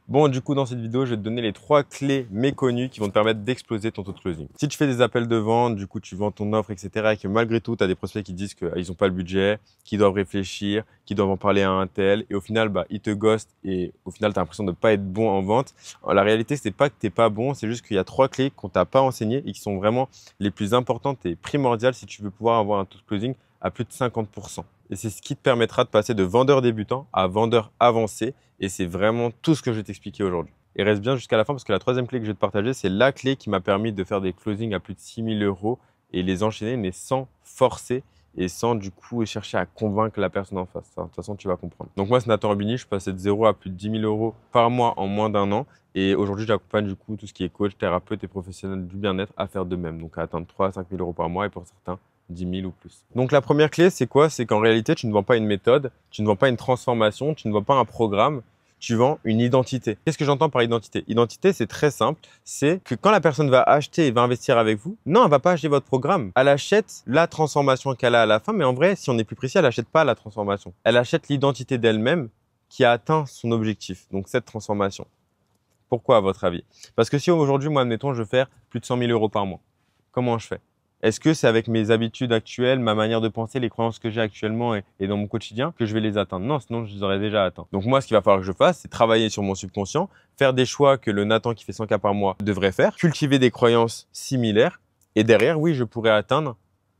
Bon, du coup, dans cette vidéo, je vais te donner les 3 clés méconnues qui vont te permettre d'exploser ton taux de closing. Si tu fais des appels de vente, du coup, tu vends ton offre, etc., et que malgré tout, tu as des prospects qui disent qu'ils n'ont pas le budget, qu'ils doivent réfléchir, qu'ils doivent en parler à un tel, et au final, ils te ghostent, et au final, tu as l'impression de ne pas être bon en vente. Alors, la réalité, c'est pas que tu n'es pas bon, c'est juste qu'il y a 3 clés qu'on t'a pas enseignées et qui sont vraiment les plus importantes et primordiales si tu veux pouvoir avoir un taux de closing à plus de 50%. Et c'est ce qui te permettra de passer de vendeur débutant à vendeur avancé. Et c'est vraiment tout ce que je vais t'expliquer aujourd'hui. Et reste bien jusqu'à la fin parce que la troisième clé que je vais te partager, c'est la clé qui m'a permis de faire des closings à plus de 6 000 € et les enchaîner, mais sans forcer et sans du coup chercher à convaincre la personne en face. De toute façon, tu vas comprendre. Donc moi, c'est Nathan Robini, je passais de 0 à plus de 10 000 € par mois en moins d'un an. Et aujourd'hui, j'accompagne du coup tout ce qui est coach, thérapeute et professionnel du bien-être à faire de même. Donc à atteindre 3 à 5 000 € par mois et pour certains, 10 000 ou plus. Donc la première clé, c'est quoi? C'est qu'en réalité, tu ne vends pas une méthode, tu ne vends pas une transformation, tu ne vends pas un programme, tu vends une identité. Qu'est-ce que j'entends par identité? Identité, c'est très simple. C'est que quand la personne va acheter et va investir avec vous, non, elle va pas acheter votre programme. Elle achète la transformation qu'elle a à la fin. Mais en vrai, si on est plus précis, elle achète pas la transformation. Elle achète l'identité d'elle-même qui a atteint son objectif. Donc cette transformation. Pourquoi à votre avis? Parce que si aujourd'hui, moi, admettons, je veux faire plus de 100 000 € par mois, comment je fais? Est-ce que c'est avec mes habitudes actuelles, ma manière de penser, les croyances que j'ai actuellement et dans mon quotidien que je vais les atteindre? Non, sinon je les aurais déjà atteints. Donc moi, ce qu'il va falloir que je fasse, c'est travailler sur mon subconscient, faire des choix que le Nathan qui fait 100 K par mois devrait faire, cultiver des croyances similaires et derrière, oui, je pourrais atteindre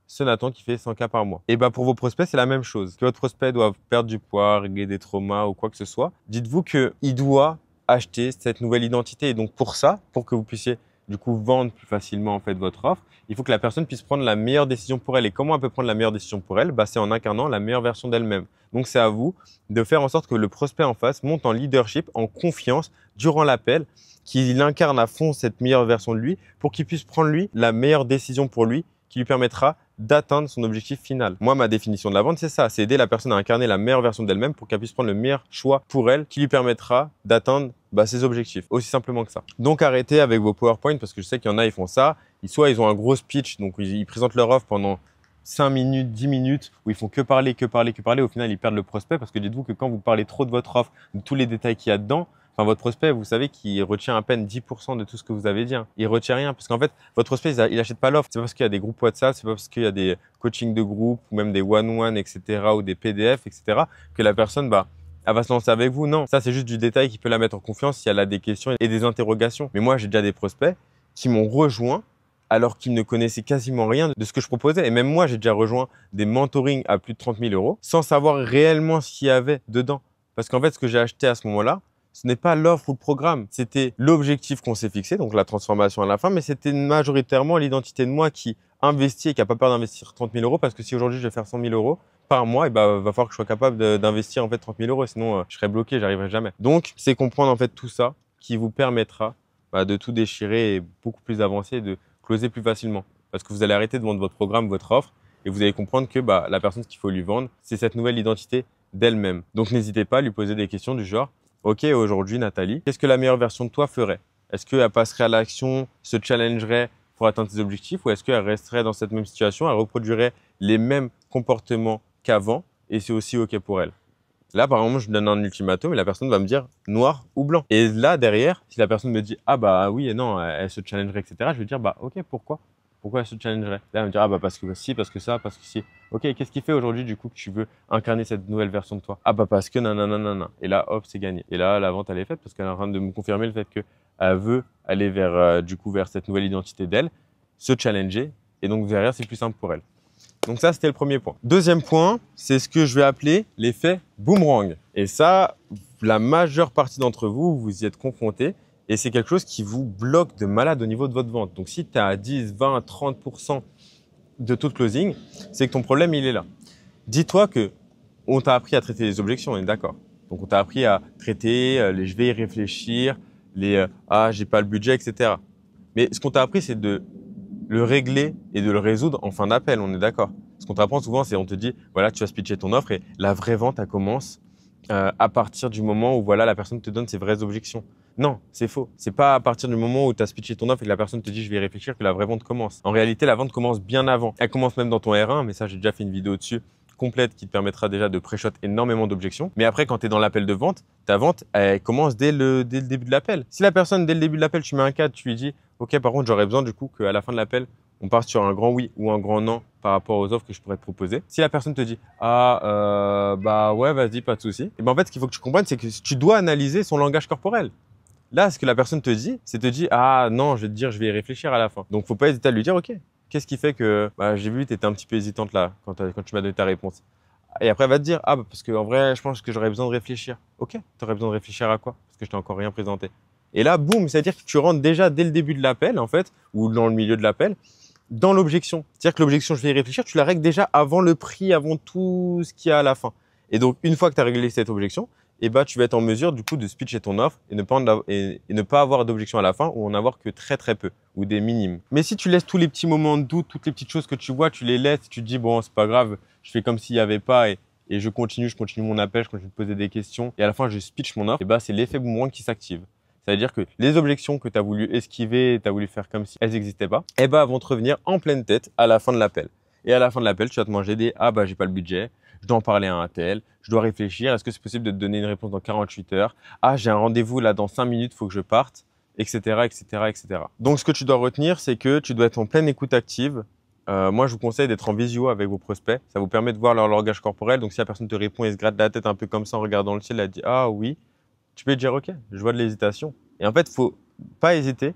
ce Nathan qui fait 100 K par mois. Et pour vos prospects, c'est la même chose. Que votre prospect doit perdre du poids, régler des traumas ou quoi que ce soit, dites-vous qu'il doit acheter cette nouvelle identité. Et donc pour ça, pour que vous puissiez du coup vendre plus facilement en fait votre offre, il faut que la personne puisse prendre la meilleure décision pour elle. Et comment elle peut prendre la meilleure décision pour elle? C'est en incarnant la meilleure version d'elle-même. Donc c'est à vous de faire en sorte que le prospect en face monte en leadership, en confiance durant l'appel, qu'il incarne à fond cette meilleure version de lui pour qu'il puisse prendre lui la meilleure décision pour lui qui lui permettra d'atteindre son objectif final. Moi, ma définition de la vente, c'est ça, c'est aider la personne à incarner la meilleure version d'elle-même pour qu'elle puisse prendre le meilleur choix pour elle qui lui permettra d'atteindre ses objectifs. Aussi simplement que ça. Donc arrêtez avec vos PowerPoint parce que je sais qu'il y en a, ils font ça. Soit ils ont un gros speech, donc ils présentent leur offre pendant 5 minutes, 10 minutes, où ils font que parler, que parler, que parler. Au final, ils perdent le prospect parce que dites-vous que quand vous parlez trop de votre offre, de tous les détails qu'il y a dedans, votre prospect, vous savez qu'il retient à peine 10% de tout ce que vous avez dit. Il retient rien parce qu'en fait, votre prospect, il n'achète pas l'offre. C'est pas parce qu'il y a des groupes WhatsApp, c'est pas parce qu'il y a des coachings de groupe ou même des one-one, etc. ou des PDF, etc. que la personne, elle va se lancer avec vous. Non, ça, c'est juste du détail qui peut la mettre en confiance si elle a des questions et des interrogations. Mais moi, j'ai déjà des prospects qui m'ont rejoint alors qu'ils ne connaissaient quasiment rien de ce que je proposais. Et même moi, j'ai déjà rejoint des mentorings à plus de 30 000 € sans savoir réellement ce qu'il y avait dedans. Parce qu'en fait, ce que j'ai acheté à ce moment-là, ce n'est pas l'offre ou le programme, c'était l'objectif qu'on s'est fixé, donc la transformation à la fin, mais c'était majoritairement l'identité de moi qui investit et qui n'a pas peur d'investir 30 000 € parce que si aujourd'hui je vais faire 100 000 € par mois, va falloir que je sois capable d'investir en fait 30 000 €, sinon je serais bloqué, j'arriverai jamais. Donc c'est comprendre en fait tout ça qui vous permettra de tout déchirer et beaucoup plus avancer et de closer plus facilement parce que vous allez arrêter de vendre votre programme, votre offre et vous allez comprendre que la personne qu'il faut lui vendre, c'est cette nouvelle identité d'elle-même. Donc n'hésitez pas à lui poser des questions du genre: ok, aujourd'hui, Nathalie, qu'est-ce que la meilleure version de toi ferait? Est-ce qu'elle passerait à l'action, se challengerait pour atteindre ses objectifs ou est-ce qu'elle resterait dans cette même situation, elle reproduirait les mêmes comportements qu'avant et c'est aussi ok pour elle? Là, par exemple, je donne un ultimatum et la personne va me dire noir ou blanc. Et là, derrière, si la personne me dit oui et non, elle se challengerait, etc., je vais dire ok, pourquoi? Pourquoi elle se challengerait? Là, elle va me dire parce que si, parce que ça, parce que si. Ok, qu'est-ce qui fait aujourd'hui du coup que tu veux incarner cette nouvelle version de toi? Parce que nanana. Et là, hop, c'est gagné. Et là, la vente, elle est faite parce qu'elle est en train de me confirmer le fait qu'elle veut aller vers cette nouvelle identité d'elle, se challenger. Et donc derrière, c'est plus simple pour elle. Donc ça, c'était le premier point. Deuxième point, c'est ce que je vais appeler l'effet boomerang. Et ça, la majeure partie d'entre vous, vous y êtes confrontés. Et c'est quelque chose qui vous bloque de malade au niveau de votre vente. Donc si tu as 10, 20, 30% de taux de closing, c'est que ton problème, il est là. Dis-toi que on t'a appris à traiter les objections, on est d'accord. Donc on t'a appris à traiter les je vais y réfléchir, les j'ai pas le budget, etc. Mais ce qu'on t'a appris, c'est de le régler et de le résoudre en fin d'appel, on est d'accord. Ce qu'on t'apprend souvent, c'est on te dit, voilà, tu vas pitcher ton offre et la vraie vente, elle commence à partir du moment où la personne te donne ses vraies objections. Non, c'est faux. C'est pas à partir du moment où tu as pitché ton offre et que la personne te dit je vais y réfléchir que la vraie vente commence. En réalité, la vente commence bien avant. Elle commence même dans ton R1, mais ça, j'ai déjà fait une vidéo dessus complète qui te permettra déjà de pré-shot énormément d'objections. Mais après, quand tu es dans l'appel de vente, ta vente, elle commence dès le début de l'appel. Si la personne, dès le début de l'appel, tu mets un cadre, tu lui dis « Ok, par contre, j'aurais besoin du coup qu'à la fin de l'appel, on parte sur un grand oui ou un grand non par rapport aux offres que je pourrais te proposer. » Si la personne te dit « Ah, bah ouais, vas-y, pas de souci. » Et ben en fait, ce qu'il faut que tu comprennes, c'est que tu dois analyser son langage corporel. Là, ce que la personne te dit, c'est te dire « Ah non, je vais te dire, je vais y réfléchir à la fin. » Donc, faut pas hésiter à lui dire « Ok, qu'est-ce qui fait que j'ai vu, tu étais un petit peu hésitante là quand tu m'as donné ta réponse. » Et après, elle va te dire « Ah, bah, parce qu'en vrai, je pense que j'aurais besoin de réfléchir. » Ok, tu aurais besoin de réfléchir à quoi? Parce que je t'ai encore rien présenté. Et là, boum, c'est-à-dire que tu rentres déjà dès le début de l'appel, en fait, ou dans le milieu de l'appel, dans l'objection. C'est-à-dire que l'objection, je vais y réfléchir, tu la règles déjà avant le prix, avant tout ce qu'il y a à la fin. Et donc, une fois que tu as réglé cette objection, tu vas être en mesure du coup de pitcher ton offre et ne pas avoir d'objection à la fin ou en avoir que très très peu ou des minimes. Mais si tu laisses tous les petits moments de doute, toutes les petites choses que tu vois, tu les laisses, tu te dis bon, c'est pas grave, je fais comme s'il n'y avait pas et je continue mon appel, je continue de poser des questions et à la fin je pitch mon offre, c'est l'effet boomerang qui s'active. C'est-à-dire que les objections que tu as voulu esquiver, tu as voulu faire comme si elles n'existaient pas, vont te revenir en pleine tête à la fin de l'appel. Et à la fin de l'appel, tu vas te manger des « Ah, j'ai pas le budget, je dois en parler à un tel, je dois réfléchir, est-ce que c'est possible de te donner une réponse dans 48 heures? Ah, j'ai un rendez-vous là dans 5 minutes, il faut que je parte, etc., etc., etc. » Donc, ce que tu dois retenir, c'est que tu dois être en pleine écoute active. Moi, je vous conseille d'être en visio avec vos prospects. Ça vous permet de voir leur langage corporel. Donc, si la personne te répond et se gratte la tête un peu comme ça en regardant le ciel, elle dit « Ah oui », tu peux dire « Ok, je vois de l'hésitation ». Et en fait, il ne faut pas hésiter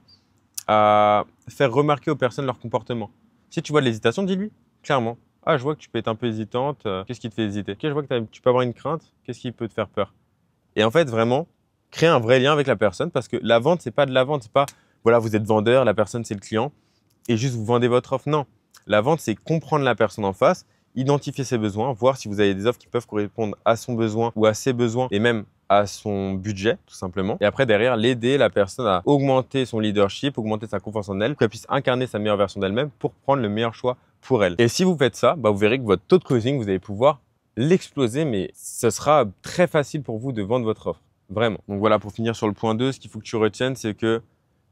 à faire remarquer aux personnes leur comportement. Si tu vois de l'hésitation, dis-lui clairement. Ah, je vois que tu peux être un peu hésitante. Qu'est-ce qui te fait hésiter? Ok, je vois que tu peux avoir une crainte. Qu'est-ce qui peut te faire peur? Et en fait, vraiment, créer un vrai lien avec la personne parce que la vente, c'est pas de la vente. C'est pas, voilà, vous êtes vendeur, la personne, c'est le client et juste vous vendez votre offre. Non. La vente, c'est comprendre la personne en face, identifier ses besoins, voir si vous avez des offres qui peuvent correspondre à son besoin ou à ses besoins et même à son budget, tout simplement. Et après, derrière, l'aider la personne à augmenter son leadership, augmenter sa confiance en elle, pour qu'elle puisse incarner sa meilleure version d'elle-même pour prendre le meilleur choix pour elle. Et si vous faites ça, vous verrez que votre taux de closing, vous allez pouvoir l'exploser, mais ce sera très facile pour vous de vendre votre offre. Vraiment. Donc voilà, pour finir sur le point 2, ce qu'il faut que tu retiennes, c'est que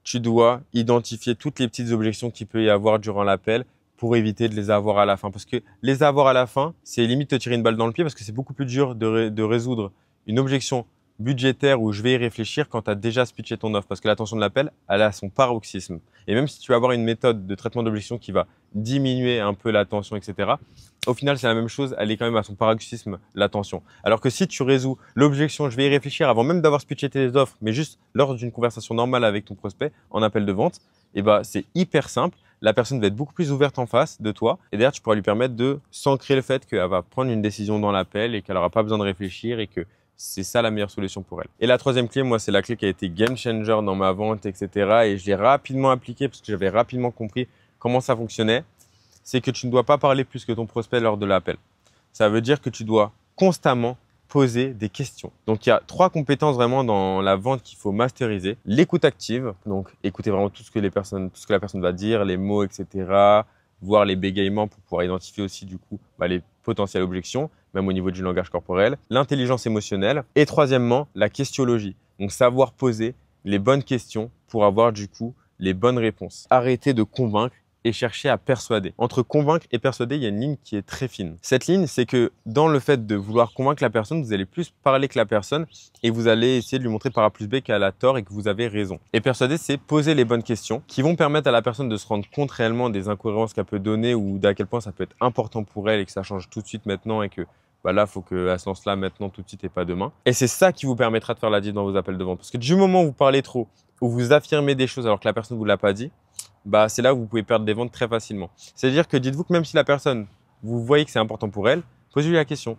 tu dois identifier toutes les petites objections qu'il peut y avoir durant l'appel pour éviter de les avoir à la fin. Parce que les avoir à la fin, c'est limite te tirer une balle dans le pied parce que c'est beaucoup plus dur de résoudre une objection budgétaire où je vais y réfléchir quand tu as déjà pitché ton offre parce que l'attention de l'appel, elle a son paroxysme. Et même si tu vas avoir une méthode de traitement d'objection qui va diminuer un peu l'attention, etc., au final, c'est la même chose, elle est quand même à son paroxysme, l'attention. Alors que si tu résous l'objection, je vais y réfléchir avant même d'avoir pitché tes offres, mais juste lors d'une conversation normale avec ton prospect en appel de vente, c'est hyper simple. La personne va être beaucoup plus ouverte en face de toi et d'ailleurs, tu pourras lui permettre de s'ancrer le fait qu'elle va prendre une décision dans l'appel et qu'elle n'aura pas besoin de réfléchir et que c'est ça la meilleure solution pour elle. Et la troisième clé, moi, c'est la clé qui a été game changer dans ma vente, etc. Et je l'ai rapidement appliquée parce que j'avais rapidement compris comment ça fonctionnait. C'est que tu ne dois pas parler plus que ton prospect lors de l'appel. Ça veut dire que tu dois constamment poser des questions. Donc, il y a 3 compétences vraiment dans la vente qu'il faut masteriser. L'écoute active, donc écouter vraiment tout ce que la personne va dire, les mots, etc. Voir les bégaiements pour pouvoir identifier aussi du coup les potentielles objections, même au niveau du langage corporel. L'intelligence émotionnelle. Et troisièmement, la questiologie. Donc, savoir poser les bonnes questions pour avoir du coup les bonnes réponses. Arrêter de convaincre et chercher à persuader. Entre convaincre et persuader, il y a une ligne qui est très fine. Cette ligne, c'est que dans le fait de vouloir convaincre la personne, vous allez plus parler que la personne et vous allez essayer de lui montrer par A plus B qu'elle a tort et que vous avez raison. Et persuader, c'est poser les bonnes questions qui vont permettre à la personne de se rendre compte réellement des incohérences qu'elle peut donner ou d'à quel point ça peut être important pour elle et que ça change tout de suite maintenant et que là, il faut qu'elle se lance là maintenant tout de suite et pas demain. Et c'est ça qui vous permettra de faire la diff dans vos appels de vente. Parce que du moment où vous parlez trop, où vous affirmez des choses alors que la personne ne vous l'a pas dit, c'est là où vous pouvez perdre des ventes très facilement. C'est-à-dire que dites-vous que même si la personne, vous voyez que c'est important pour elle, posez-lui la question.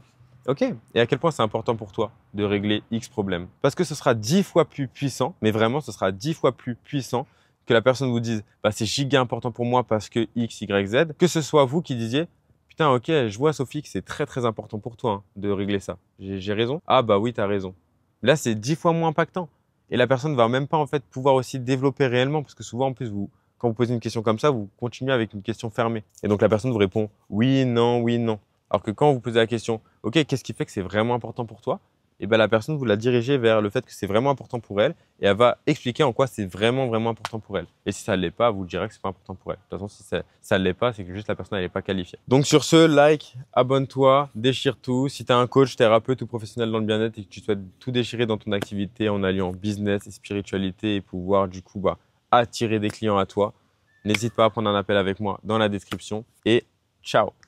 Ok, et à quel point c'est important pour toi de régler X problème? Parce que ce sera 10 fois plus puissant, mais vraiment ce sera 10 fois plus puissant que la personne vous dise c'est giga important pour moi parce que X, Y, Z, que ce soit vous qui disiez putain ok, je vois Sophie que c'est très très important pour toi de régler ça. J'ai raison? Ah oui, tu as raison. Là c'est 10 fois moins impactant. Et la personne ne va même pas en fait pouvoir aussi développer réellement parce que souvent en plus quand vous posez une question comme ça, vous continuez avec une question fermée. Et donc, la personne vous répond oui, non, oui, non. Alors que quand vous posez la question, OK, qu'est-ce qui fait que c'est vraiment important pour toi? et ben, la personne vous la dirigez vers le fait que c'est vraiment important pour elle et elle va expliquer en quoi c'est vraiment, vraiment important pour elle. Et si ça ne l'est pas, vous direz que c'est pas important pour elle. De toute façon, si ça ne l'est pas, c'est que juste la personne n'est pas qualifiée. Donc sur ce, like, abonne-toi, déchire tout. Si tu as un coach, thérapeute ou professionnel dans le bien-être et que tu souhaites tout déchirer dans ton activité en alliant business et spiritualité et pouvoir du coup attirer des clients à toi, n'hésite pas à prendre un appel avec moi dans la description et ciao!